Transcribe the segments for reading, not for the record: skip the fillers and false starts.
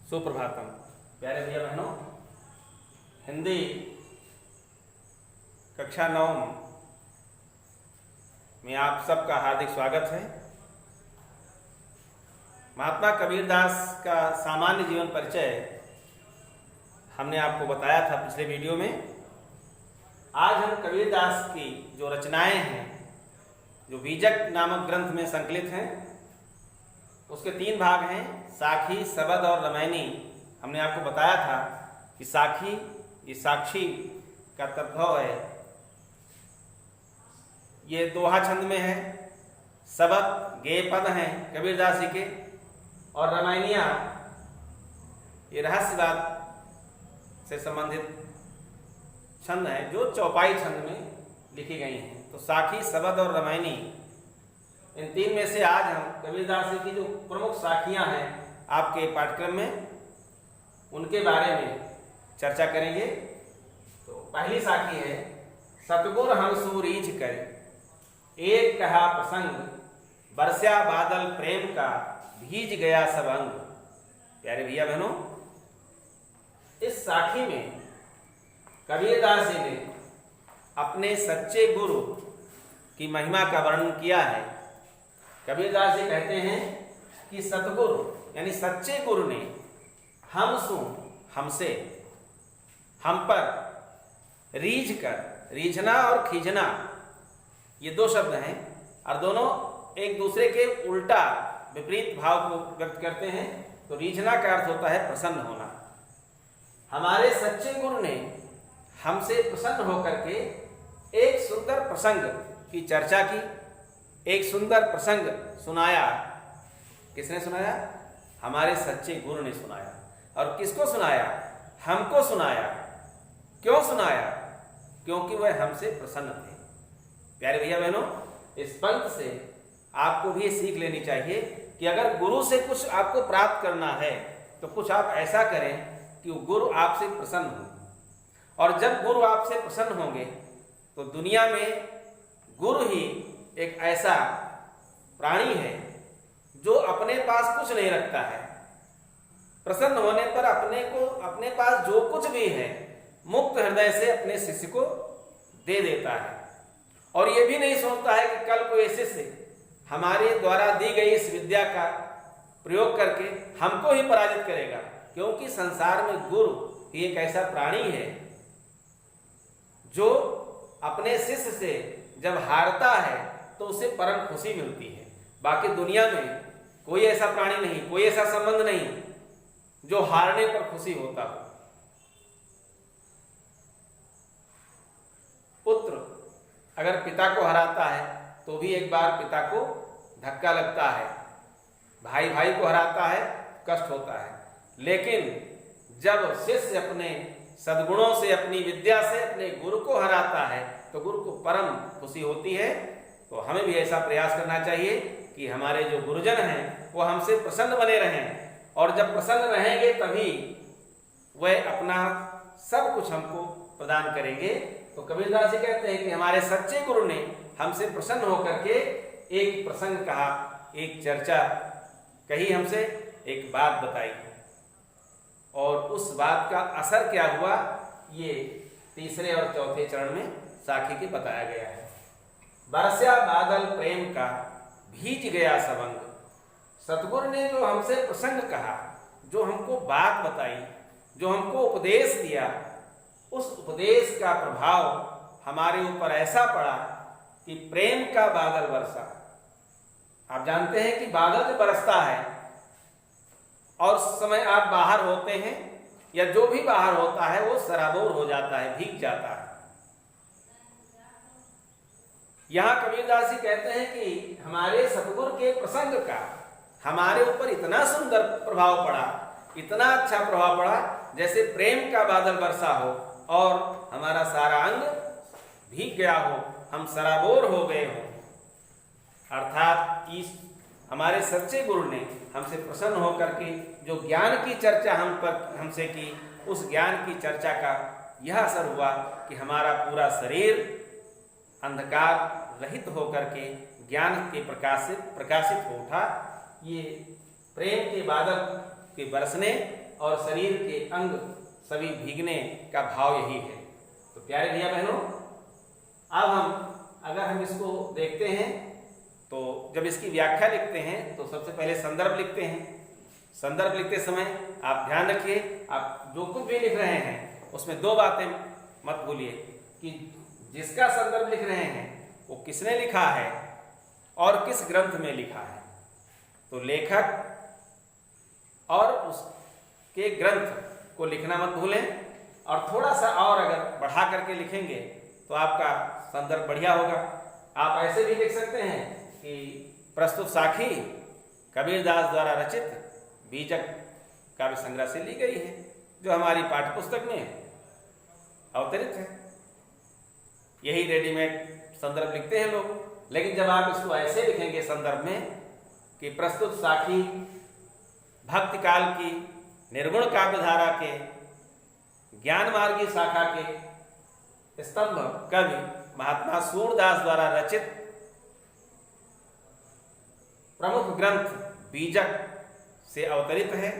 सुप्रभातम। प्यारे भैया बहनों, हिंदी कक्षा 9 में आप सबका हार्दिक स्वागत है। महात्मा कबीरदास का सामान्य जीवन परिचय हमने आपको बताया था पिछले वीडियो में। आज हम कबीरदास की जो रचनाएं हैं, जो बीजक नामक ग्रंथ में संकलित हैं, उसके 3 भाग हैं, साखी, सबद और रामायणी। हमने आपको बताया था कि साखी ये साक्षी का तद्भव है, ये दोहा छंद में है। सबद गेय पद हैं कबीरदास जी के, और रामायणियाँ ये रहस्यवाद से संबंधित छंद हैं जो चौपाई छंद में लिखी गई हैं। तो साखी, सबद और रामायणी, इन 3 में से आज हम कबीरदास जी की जो प्रमुख साखियां हैं आपके पाठ्यक्रम में, उनके बारे में चर्चा करेंगे। तो पहली साखी है, सतगुर हम सूरीझ कर एक कहा प्रसंग, बरस्या बादल प्रेम का भीज गया सब अंग। प्यारे भैया बहनों, इस साखी में कबीरदास जी ने अपने सच्चे गुरु की महिमा का वर्णन किया है। कबीरदास जी कहते हैं कि सतगुरु यानी सच्चे गुरु ने हमसे, हम पर रीझ कर, रीझना और खींचना ये 2 शब्द हैं, और दोनों एक दूसरे के उल्टा विपरीत भाव को व्यक्त करते हैं। तो रीझना का अर्थ होता है प्रसन्न होना। हमारे सच्चे गुरु ने हमसे प्रसन्न होकर के एक सुंदर प्रसंग की चर्चा की, एक सुंदर प्रसंग सुनाया। किसने सुनाया? हमारे सच्चे गुरु ने सुनाया। और किसको सुनाया? हमको सुनाया। क्यों सुनाया? क्योंकि वह हमसे प्रसन्न थे। प्यारे भैया बहनों, इस पंक्ति से आपको भी सीख लेनी चाहिए कि अगर गुरु से कुछ आपको प्राप्त करना है तो कुछ आप ऐसा करें कि गुरु आपसे प्रसन्न हो। और जब गुरु आपसे प्रसन्न होंगे तो दुनिया में गुरु ही एक ऐसा प्राणी है जो अपने पास कुछ नहीं रखता है। प्रसन्न होने पर अपने पास जो कुछ भी है मुक्त हृदय से अपने शिष्य को दे देता है, और ये भी नहीं सोचता है कि कल कोई शिष्य हमारे द्वारा दी गई इस विद्या का प्रयोग करके हमको ही पराजित करेगा। क्योंकि संसार में गुरु ही एक ऐसा प्राणी है जो अपने शिष्य से जब हारता है तो उसे परम खुशी मिलती है। बाकी दुनिया में कोई ऐसा प्राणी नहीं, कोई ऐसा संबंध नहीं जो हारने पर खुशी होता हो। पुत्र अगर पिता को हराता है तो भी एक बार पिता को धक्का लगता है, भाई भाई को हराता है कष्ट होता है। लेकिन जब शिष्य अपने सद्गुणों से, अपनी विद्या से अपने गुरु को हराता है तो गुरु को परम खुशी होती है। तो हमें भी ऐसा प्रयास करना चाहिए कि हमारे जो गुरुजन हैं वो हमसे प्रसन्न बने रहें, और जब प्रसन्न रहेंगे तभी वह अपना सब कुछ हमको प्रदान करेंगे। तो कबीरदास जी कहते हैं कि हमारे सच्चे गुरु ने हमसे प्रसन्न होकर के एक प्रसंग कहा, एक चर्चा कही, हमसे एक बात बताई, और उस बात का असर क्या हुआ ये 3रे और 4थे चरण में साखी के बताया गया है। बरस्या बादल प्रेम का भीज गया सब अंग। सतगुरु ने जो हमसे प्रसंग कहा, जो हमको बात बताई, जो हमको उपदेश दिया, उस उपदेश का प्रभाव हमारे ऊपर ऐसा पड़ा कि प्रेम का बादल बरसा। आप जानते हैं कि बादल जो बरसता है और उस समय आप बाहर होते हैं या जो भी बाहर होता है वो सराबोर हो जाता है, भीग जाता है। यहां कबीरदास जी कहते हैं कि हमारे सतगुरु के प्रसंग का हमारे ऊपर इतना सुंदर प्रभाव पड़ा, इतना अच्छा प्रभाव पड़ा, जैसे प्रेम का बादल बरसा हो और हमारा सारा अंग भीग गया हो, हम सराबोर हो गए हो। अर्थात इस हमारे सच्चे गुरु ने हमसे प्रसन्न होकर के जो ज्ञान की चर्चा हमसे की, उस ज्ञान की चर्चा का यह असर हुआ कि हमारा पूरा शरीर अंधकार रहित होकर के ज्ञान के प्रकाशित हो उठा। ये प्रेम के बादल कि बरसने और शरीर के अंग सभी भीगने का भाव यही है। तो प्यारे भैया बहनों, अब अगर हम इसको देखते हैं तो जब इसकी व्याख्या लिखते हैं तो सबसे पहले संदर्भ लिखते हैं। संदर्भ लिखते समय आप ध्यान रखिए, आप जो कुछ भी लिख रहे हैं उसमें दो बातें मत भूलिए कि जिसका संदर्भ लिख रहे हैं वो किसने लिखा है और किस ग्रंथ में लिखा है। तो लेखक और उसके ग्रंथ को लिखना मत भूलें, और थोड़ा सा और अगर बढ़ा करके लिखेंगे तो आपका संदर्भ बढ़िया होगा। आप ऐसे भी लिख सकते हैं कि प्रस्तुत साखी कबीरदास द्वारा रचित बीजक काव्य संग्रह से ली गई है, जो हमारी पाठ्यपुस्तक में अवतरित है। यही रेडीमेड संदर्भ लिखते हैं लोग, लेकिन जब आप इसको ऐसे लिखेंगे संदर्भ में कि प्रस्तुत साखी भक्ति काल की निर्गुण काव्य धारा के ज्ञान मार्गी शाखा के स्तंभ कवि महात्मा सूरदास द्वारा रचित प्रमुख ग्रंथ बीजक से अवतरित है,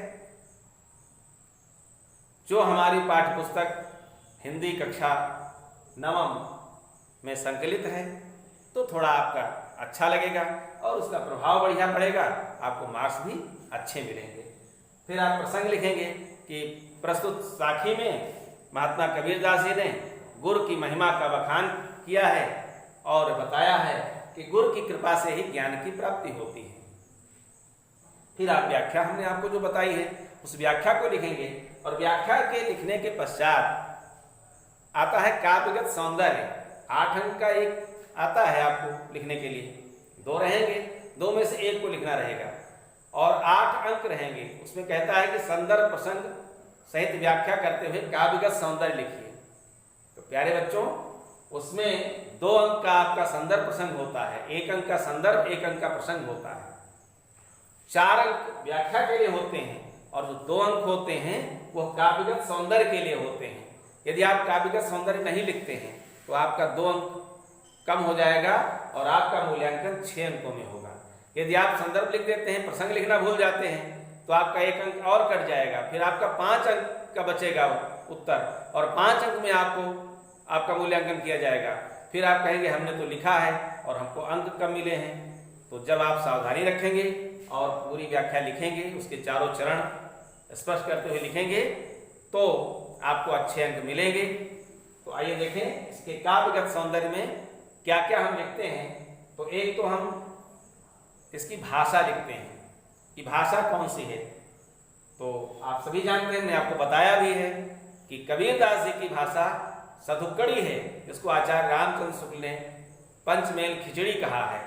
जो हमारी पाठ्यपुस्तक हिंदी कक्षा 9वीं में संकलित है, तो थोड़ा आपका अच्छा लगेगा और उसका प्रभाव बढ़िया पड़ेगा, आपको मार्क्स भी अच्छे मिलेंगे। फिर आप प्रसंग लिखेंगे कि प्रस्तुत साखी में महात्मा कबीरदास जी ने गुरु की महिमा का बखान किया है और बताया है कि गुरु की कृपा से ही ज्ञान की प्राप्ति होती है। फिर आप व्याख्या हमने आपको जो बताई है उस व्याख्या को लिखेंगे, और व्याख्या के लिखने के पश्चात आता है काव्यगत सौंदर्य। 8 अंक का एक आता है आपको लिखने के लिए, 2 रहेंगे, 2 में से 1 को लिखना रहेगा और 8 अंक रहेंगे। उसमें कहता है कि संदर्भ प्रसंग सहित व्याख्या करते हुए काव्यगत सौंदर्य लिखिए। तो प्यारे बच्चों, उसमें 2 अंक का आपका संदर्भ प्रसंग होता है, 1 अंक का संदर्भ, 1 अंक का प्रसंग होता है। 4 अंक व्याख्या के लिए होते हैं और जो 2 अंक होते हैं वो काव्यगत सौंदर्य के लिए होते हैं। यदि आप काव्यगत सौंदर्य नहीं लिखते हैं तो आपका 2 अंक कम हो जाएगा और आपका मूल्यांकन 6 अंकों में होगा। यदि आप संदर्भ लिख देते हैं, प्रसंग लिखना भूल जाते हैं, तो आपका 1 अंक और कट जाएगा, फिर आपका 5 अंक का बचेगा उत्तर, और 5 अंक में आपका मूल्यांकन किया जाएगा। फिर आप कहेंगे हमने तो लिखा है और हमको अंक कम मिले हैं। तो जब आप सावधानी रखेंगे और पूरी व्याख्या लिखेंगे, उसके चारों चरण स्पष्ट करते हुए लिखेंगे, तो आपको अच्छे अंक मिलेंगे। तो आइए देखें इसके काव्यगत सौंदर्य में क्या क्या हम लिखते हैं। तो एक तो हम इसकी भाषा लिखते हैं कि भाषा कौन सी है। तो आप सभी जानते हैं, मैंने आपको बताया भी है कि कबीरदास जी की भाषा सधुक्कड़ी है, जिसको आचार्य रामचंद्र शुक्ल ने पंचमेल खिचड़ी कहा है।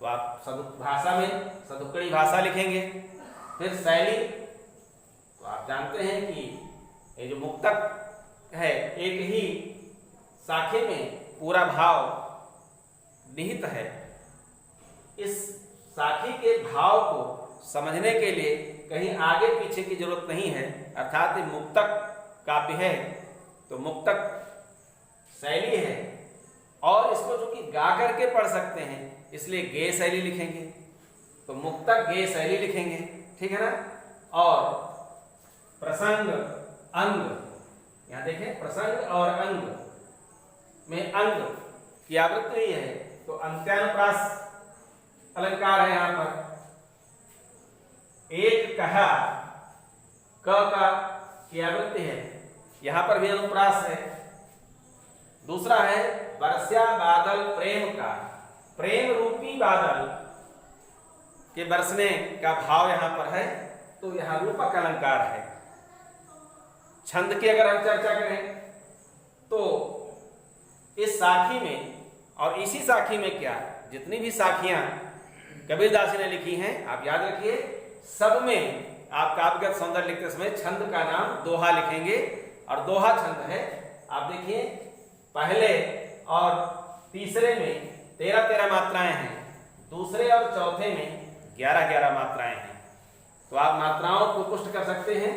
तो आप भाषा में सधुक्कड़ी भाषा लिखेंगे। फिर शैली, तो आप जानते हैं कि ये जो मुक्तक है, एक ही साखी में पूरा भाव निहित है। इस साखी के भाव को समझने के लिए कहीं आगे पीछे की जरूरत नहीं है, अर्थात ये मुक्तक काव्य है तो मुक्तक शैली है, और इसको जो कि गा करके पढ़ सकते हैं इसलिए गेय शैली लिखेंगे। तो मुक्तक गेय शैली लिखेंगे, ठीक है ना। और प्रसंग अंग, यहां देखें प्रसंग और अंग में अंग की आवृत्ति हुई है, तो अंत्यानुप्रास अलंकार है। यहां पर एक कहा क का की आवृत्ति है, यहां पर भी अनुप्रास है। दूसरा है बरस्या बादल प्रेम का, प्रेम रूपी बादल के बरसने का भाव यहां पर है, तो यहां रूपक अलंकार है। छंद की अगर हम चर्चा करें तो इस साखी में और इसी साखी में क्या, जितनी भी साखियां कबीरदास जी ने लिखी हैं, आप याद रखिए, सब में आप काव्यगत सौंदर्य लिखते समय छंद का नाम दोहा लिखेंगे, और दोहा छंद है। आप देखिए पहले और तीसरे में 13-13 मात्राएं हैं, दूसरे और चौथे में 11-11 मात्राएं हैं। तो आप मात्राओं को पुष्ट कर सकते हैं।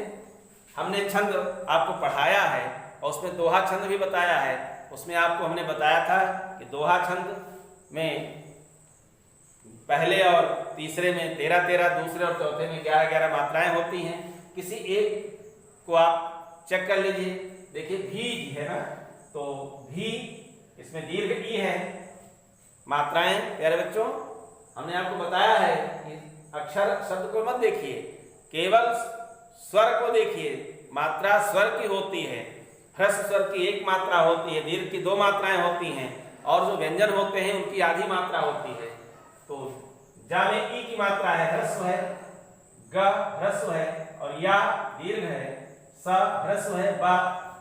हमने छंद आपको पढ़ाया है और उसमें दोहा छंद भी बताया है। उसमें आपको हमने बताया था कि दोहा छंद में पहले और तीसरे में 13-13, दूसरे और चौथे में 11-11 मात्राएं होती हैं। किसी एक को आप चेक कर लीजिए। देखिए भीज है ना, तो भी इसमें दीर्घ ई है। मात्राएं प्यारे बच्चों हमने आपको बताया है कि अक्षर शब्द को मत देखिए, केवल स्वर को देखिए। मात्रा स्वर की होती है, ह्रस्व स्वर की एक मात्रा होती है, दीर्घ की दो मात्राएं होती हैं, और जो व्यंजन होते हैं उनकी आधी मात्रा होती है। तो जा में ई की मात्रा है, ह्रस्व है, ग ह्रस्व है और या दीर्घ है, स ह्रस्व है, बा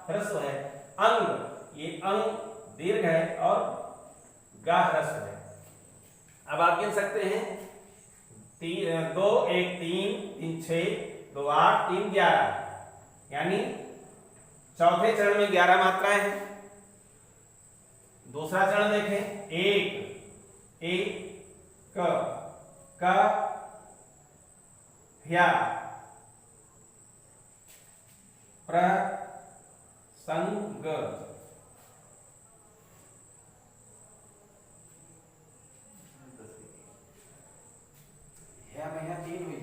ह्रस्व है, अंग ये अंग दीर्घ है और गा ह्रस्व है। अब आप गिन सकते हैं 2 1 3 3 6 2 8 3 11, यानी चौथे चरण में 11 मात्राएं हैं। दूसरा चरण देखें, एक एक क ह्या प्रसंग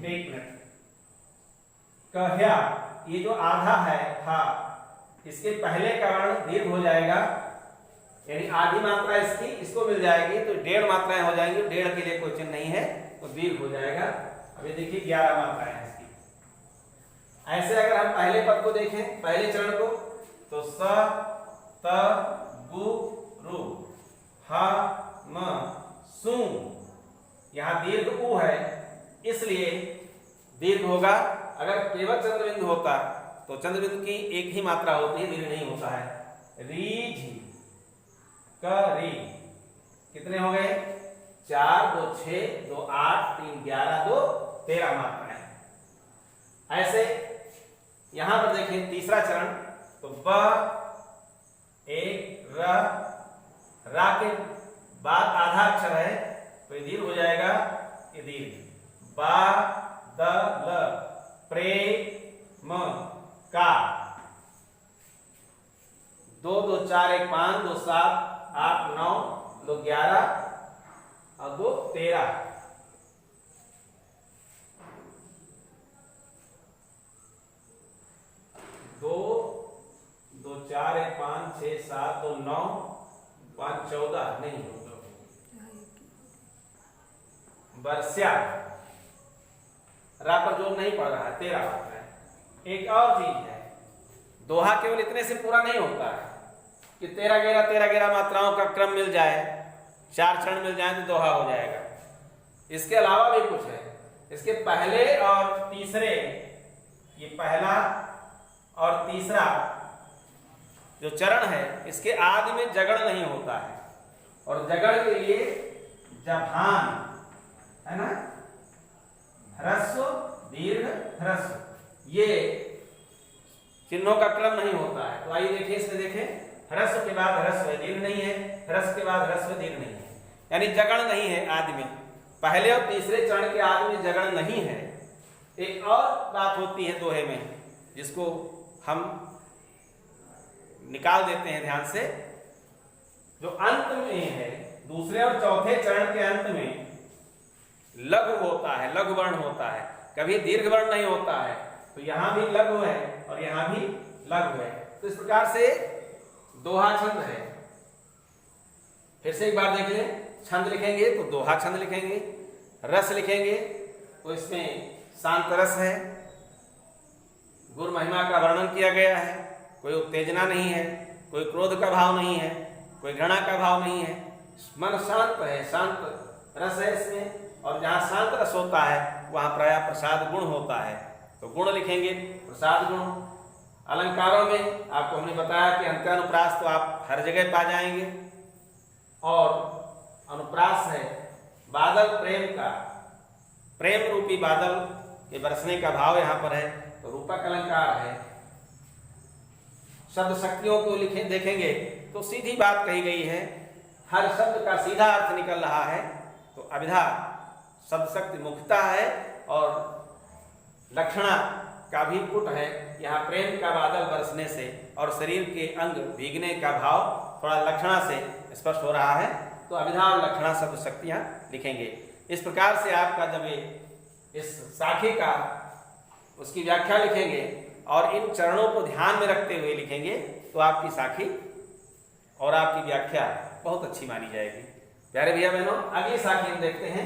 एक मिनट कह्या, ये जो आधा है था, इसके पहले का वर्ण दीर्घ हो जाएगा, यानी आधी मात्रा इसकी इसको मिल जाएगी तो 1.5 मात्राएं हो जाएंगी। 1.5 के लिए कोई चिन्ह नहीं है तो दीर्घ हो जाएगा। अभी देखिए 11 मात्राएं हैं इसकी। ऐसे अगर हम पहले पद को देखें, पहले चरण को, तो स त गु रु ह म सु, यहां दीर्घ उ है इसलिए दीर्घ होगा। अगर केवल चंद्रबिंदु होता तो चंद्रबिंदु की एक ही मात्रा होती है, दीर्घ नहीं होता है। रीझ करी, कितने हो गए? 4 2 6 2 8 3 11 2 13 मात्राएं। ऐसे यहां पर देखें तीसरा चरण, तो ब एक रा के बाद आधा अक्षर है तो ये दीर्घ हो जाएगा, ये दीर्घ। बा द ल प्रेम का, 2 2 4 1 5 2 7 8 9 2 11 और 2 13। दो 2 4 1 5 6 7 2 9 5 14 नहीं, वर्षा रा पर जोर नहीं पड़ रहा है, 13 मात्रा है। एक और चीज है, दोहा केवल इतने से पूरा नहीं होता है कि 13 मात्राओं का क्रम मिल जाए, 4 चरण मिल जाए तो दोहा हो जाएगा। इसके अलावा भी कुछ है। इसके पहले और तीसरे, ये पहला और तीसरा जो चरण है, इसके आदि में जगड़ नहीं होता है, और जगड़ के लिए जभान है ना, ह्रस्व दीर्घ ह्रस्व, ये चिन्हों का क्रम नहीं होता है। तो आइए देखिए, इसमें देखें, ह्रस्व के बाद ह्रस्व है, दीर्घ नहीं है, ह्रस्व के बाद ह्रस्व दीर्घ नहीं है, यानी जगड़ नहीं है आदि में। पहले और तीसरे चरण के आदि में जगड़ नहीं है। एक और बात होती है दोहे में, जिसको हम निकाल देते हैं ध्यान से, जो अंत में है, दूसरे और चौथे चरण के अंत में लघु होता है, लघु वर्ण होता है, कभी दीर्घ वर्ण नहीं होता है। तो यहां भी लघु है और यहां भी लघु है। तो इस प्रकार से दोहा छंद है। फिर से एक बार देख लें, छंद लिखेंगे तो दोहा छंद लिखेंगे, रस लिखेंगे तो इसमें शांत रस है, गुरु महिमा का वर्णन किया गया है, कोई उत्तेजना नहीं है, कोई क्रोध का भाव नहीं है, कोई घृणा का भाव नहीं है, मन शांत है, शांत रस है इसमें। और जहां शांत रस होता है वहां प्राय प्रसाद गुण होता है, तो गुण लिखेंगे, प्रसाद गुण। अलंकारों में आपको हमने बताया कि अंत्यानुप्रास तो आप हर जगह पा जाएंगे, और अनुप्रास है बादल प्रेम का, प्रेम रूपी बादल के बरसने का भाव यहां पर है, तो रूपक अलंकार है। शब्द शक्तियों को देखेंगे तो सीधी बात कही गई है, हर शब्द का सीधा अर्थ निकल रहा है। तो अभिधा शब्द शक्ति मुख्यता है, और लक्षणा का भी पुट है। यहाँ प्रेम का बादल बरसने से और शरीर के अंग भीगने का भाव थोड़ा लक्षणा से स्पष्ट हो रहा है, तो अभिधा और लक्षणा शब्द शक्तियां लिखेंगे। इस प्रकार से आपका जब ये इस साखी का उसकी व्याख्या लिखेंगे और इन चरणों को ध्यान में रखते हुए लिखेंगे तो आपकी साखी और आपकी व्याख्या बहुत अच्छी मानी जाएगी। प्यारे भैया बहनों, अगली साखी हम देखते हैं।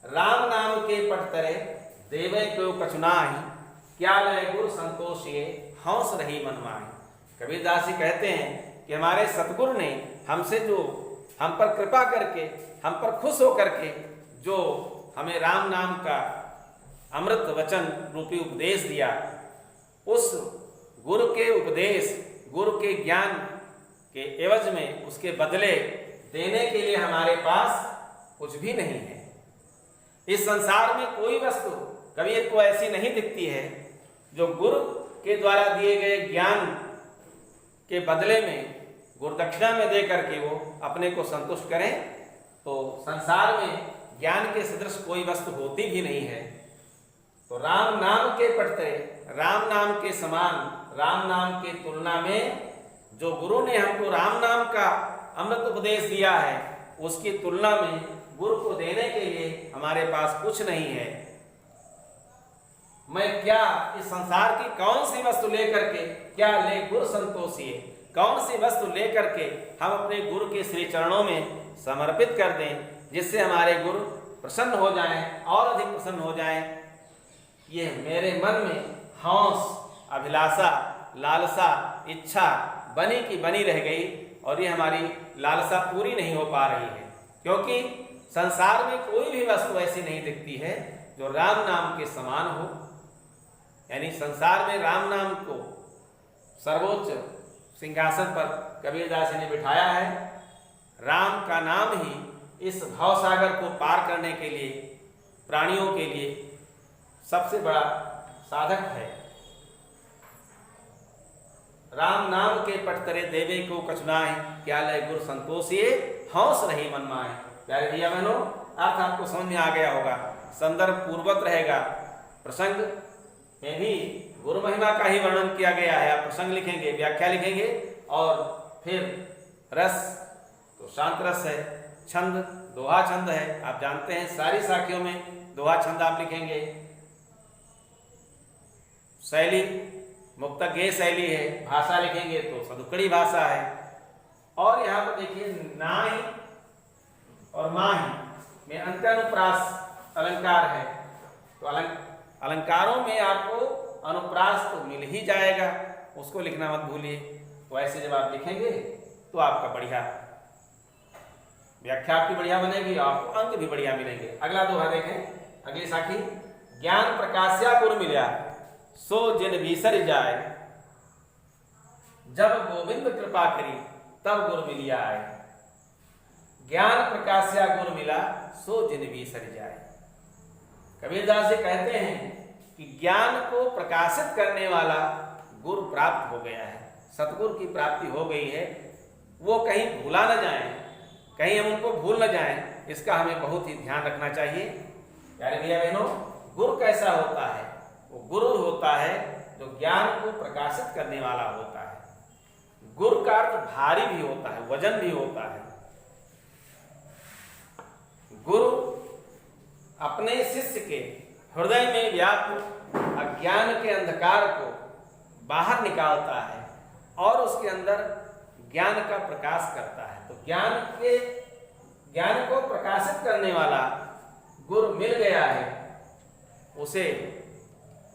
राम नाम के पट तरे देवे को कचुनाहि, क्या लय गुरु संतोष ये हंस रही मनमाहि। कबीरदास जी कहते हैं कि हमारे सतगुरु ने हमसे जो हम पर कृपा करके, हम पर खुश होकर के जो हमें राम नाम का अमृत वचन रूपी उपदेश दिया, उस गुरु के उपदेश, गुरु के ज्ञान के एवज में, उसके बदले देने के लिए हमारे पास कुछ भी नहीं है। इस संसार में कोई वस्तु कबीर को ऐसी नहीं दिखती है जो गुरु के द्वारा दिए गए ज्ञान के बदले में गुरुदक्षिणा में दे करके वो अपने को संतुष्ट करें। तो संसार में ज्ञान के सदृश कोई वस्तु होती भी नहीं है। तो राम नाम के पढ़ते, राम नाम के समान, राम नाम के तुलना में जो गुरु ने हमको राम नाम का अमृत उपदेश दिया है, उसकी तुलना में गुरु को देने के लिए हमारे पास कुछ नहीं है। मैं क्या इस संसार की कौन सी वस्तु लेकर के, क्या ले गुरु संतोषिए, कौन सी वस्तु लेकर के हम अपने गुरु के श्री चरणों में समर्पित कर दें, जिससे हमारे गुरु प्रसन्न हो जाएं और अधिक प्रसन्न हो जाएं। ये मेरे मन में हौस, अभिलाषा, लालसा, इच्छा बनी की बनी रह गई और ये हमारी लालसा पूरी नहीं हो पा रही है, क्योंकि संसार में कोई भी वस्तु ऐसी नहीं दिखती है जो राम नाम के समान हो। यानी संसार में राम नाम को सर्वोच्च सिंहासन पर कबीरदास जी ने बिठाया है। राम का नाम ही इस भवसागर को पार करने के लिए, प्राणियों के लिए सबसे बड़ा साधक है। राम नाम के पटतरे देवे को कचुनाहि, क्या लय गुरु संतोषिए हंस रही मनमाहि। प्यारे भैया बहनों, अर्थ आपको समझ में आ गया होगा, संदर्भ पूर्वक रहेगा। प्रसंग में भी गुरु महिमा का ही वर्णन किया गया है। आप प्रसंग लिखेंगे, व्याख्या लिखेंगे और फिर रस तो शांत रस है, छंद दोहा छंद है। आप जानते हैं सारी साखियों में दोहा छंद आप लिखेंगे। शैली मुक्त गे शैली है, भाषा लिखेंगे तो सदुकड़ी भाषा है। और यहाँ पर देखिए नाहि और माहि में अंत्यानुप्रास अलंकार है। तो अलंकारों में आपको अनुप्रास तो मिल ही जाएगा, उसको लिखना मत भूलिए। तो ऐसे जब आप लिखेंगे तो आपका बढ़िया व्याख्या आपकी बढ़िया बनेगी, आपको अंक भी बढ़िया मिलेंगे। अगला दोहा देखें, अगली साखी। ज्ञान प्रकाश्या गुरु मिला, सो जिन विसर जाए, जब गोविंद कृपा करी तब गुरु मिलिया आए। ज्ञान प्रकाश्या गुरु मिला, सो जिन विसर जाए। कबीरदास जी कहते हैं कि ज्ञान को प्रकाशित करने वाला गुरु प्राप्त हो गया है, सतगुरु की प्राप्ति हो गई है। वो कहीं भूला न जाए, कहीं हम उनको भूल न जाएं, इसका हमें बहुत ही ध्यान रखना चाहिए। प्यारे भैया बहनों, गुरु कैसा होता है? वो गुरु होता है जो ज्ञान को प्रकाशित करने वाला होता है। गुरु का अर्थ भारी भी होता है, वजन भी होता है। गुरु अपने शिष्य के हृदय में व्याप्त अज्ञान के अंधकार को बाहर निकालता है और उसके अंदर ज्ञान का प्रकाश करता है। तो ज्ञान को प्रकाशित करने वाला गुरु मिल गया है, उसे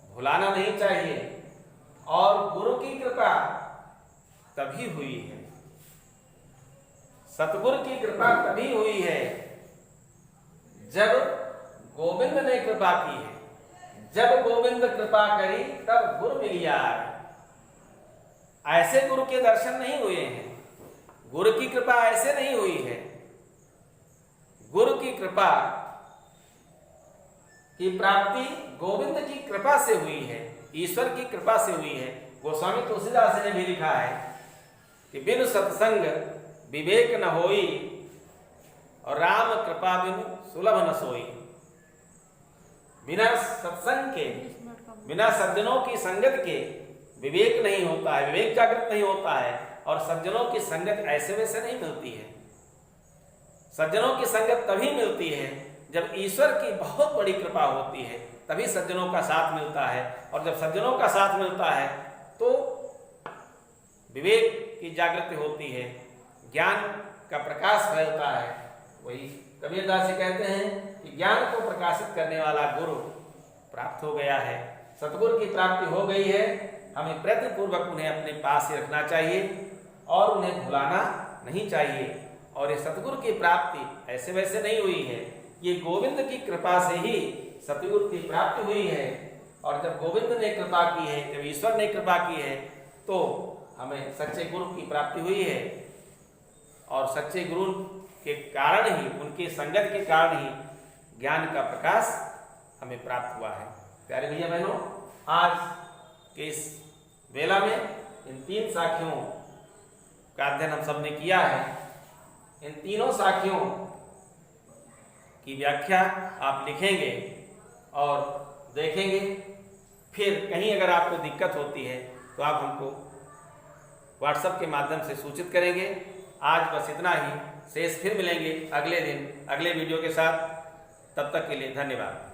भुलाना नहीं चाहिए। और गुरु की कृपा तभी हुई है, सतगुरु की कृपा तभी हुई है जब गोविंद ने कृपा की है। जब गोविंद कृपा करी तब गुरु मिलिया आए। ऐसे गुरु के दर्शन नहीं हुए हैं, गुरु की कृपा ऐसे नहीं हुई है। गुरु की कृपा की प्राप्ति गोविंद की कृपा से हुई है, ईश्वर की कृपा से हुई है। गोस्वामी तुलसीदास ने भी लिखा है कि बिनु सत्संग विवेक न होई, और राम कृपा बिनु सुलभ न सोई। बिना सत्संग के, बिना सज्जनों की संगत के विवेक नहीं होता है, विवेक जागृत नहीं होता है। और सज्जनों की संगत ऐसे वैसे नहीं मिलती है। सज्जनों की संगत तभी मिलती है जब ईश्वर की बहुत बड़ी कृपा होती है, तभी सज्जनों का साथ मिलता है। और जब सज्जनों का साथ मिलता है तो विवेक की जागृति होती है, ज्ञान का प्रकाश फैलता है। वही कबीरदास जी कहते हैं कि ज्ञान को प्रकाशित करने वाला गुरु प्राप्त हो गया है, सतगुरु की प्राप्ति हो गई है। हमें प्रयत्न पूर्वक उन्हें अपने पास ही रखना चाहिए और उन्हें भुलाना नहीं चाहिए। और ये सतगुरु की प्राप्ति ऐसे वैसे नहीं हुई है, ये गोविंद की कृपा से ही सतगुरु की प्राप्ति हुई है। और जब गोविंद ने कृपा की है, जब ईश्वर ने कृपा की है, तो हमें सच्चे गुरु की प्राप्ति हुई है। और सच्चे गुरु के कारण ही, उनके संगत के कारण ही ज्ञान का प्रकाश हमें प्राप्त हुआ है। प्यारे भैया बहनों, आज के इस वेला में इन 3 साखियों का अध्ययन हम सब ने किया है। इन तीनों साखियों की व्याख्या आप लिखेंगे और देखेंगे। फिर कहीं अगर आपको दिक्कत होती है तो आप हमको व्हाट्सएप के माध्यम से सूचित करेंगे। आज बस इतना ही, शेष फिर मिलेंगे अगले दिन अगले वीडियो के साथ। तब तक के लिए धन्यवाद।